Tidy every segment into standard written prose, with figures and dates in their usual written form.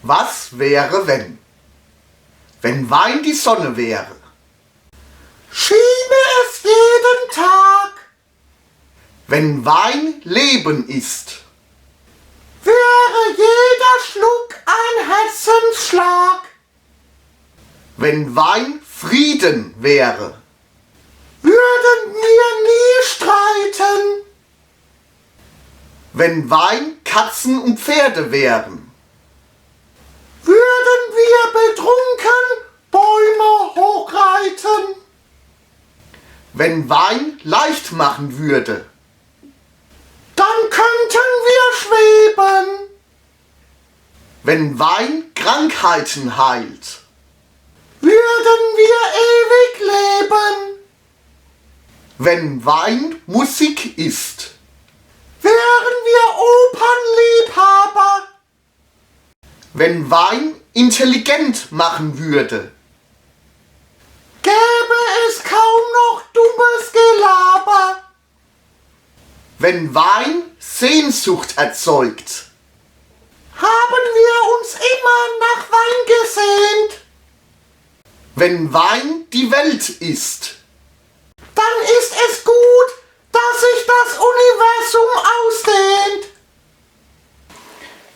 Was wäre, wenn? Wenn Wein die Sonne wäre. Schiene es jeden Tag. Wenn Wein Leben ist. Wäre jeder Schluck ein Herzensschlag. Wenn Wein Frieden wäre. Würden wir nie streiten. Wenn Wein Katzen und Pferde wären. Würden wir betrunken Bäume hochreiten. Wenn Wein leicht machen würde. Dann könnten wir schweben. Wenn Wein Krankheiten heilt. Würden wir ewig leben. Wenn Wein Musik ist. Wären wir Opernliebhaber. Wenn Wein intelligent machen würde. Gäbe es kaum noch dummes Gelaber. Wenn Wein Sehnsucht erzeugt. Haben wir uns immer nach Wein gesehnt. Wenn Wein die Welt ist. Dann ist es gut, dass sich das Universum ausdehnt.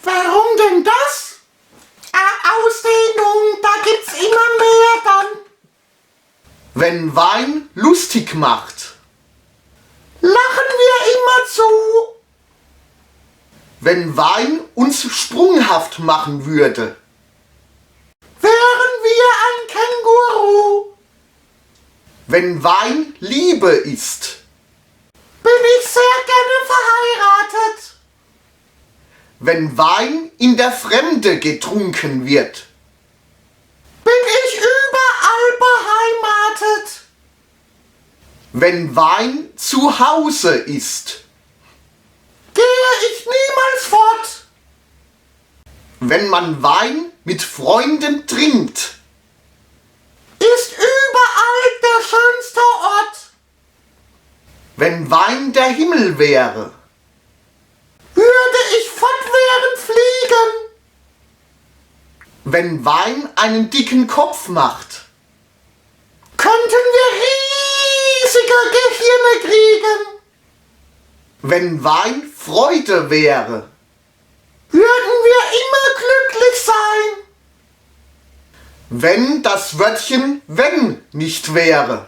Warum denn das? Ausdehnung, da gibt's immer mehr dann. Wenn Wein lustig macht. Lachen wir immer zu. Wenn Wein uns sprunghaft machen würde. Wären wir ein Känguru. Wenn Wein Liebe ist. Bin ich sehr gerne verheiratet. Wenn Wein in der Fremde getrunken wird. Bin ich überall beheimatet. Wenn Wein zu Hause ist. Gehe ich niemals fort. Wenn man Wein mit Freunden trinkt. Ist überall der schönste Ort. Wenn Wein der Himmel wäre. Würde ich fortwährend fliegen. Wenn Wein einen dicken Kopf macht. Könnten wir riesige Gehirne kriegen. Wenn Wein Freude wäre. Würden wir immer glücklich sein. Wenn das Wörtchen wenn nicht wäre.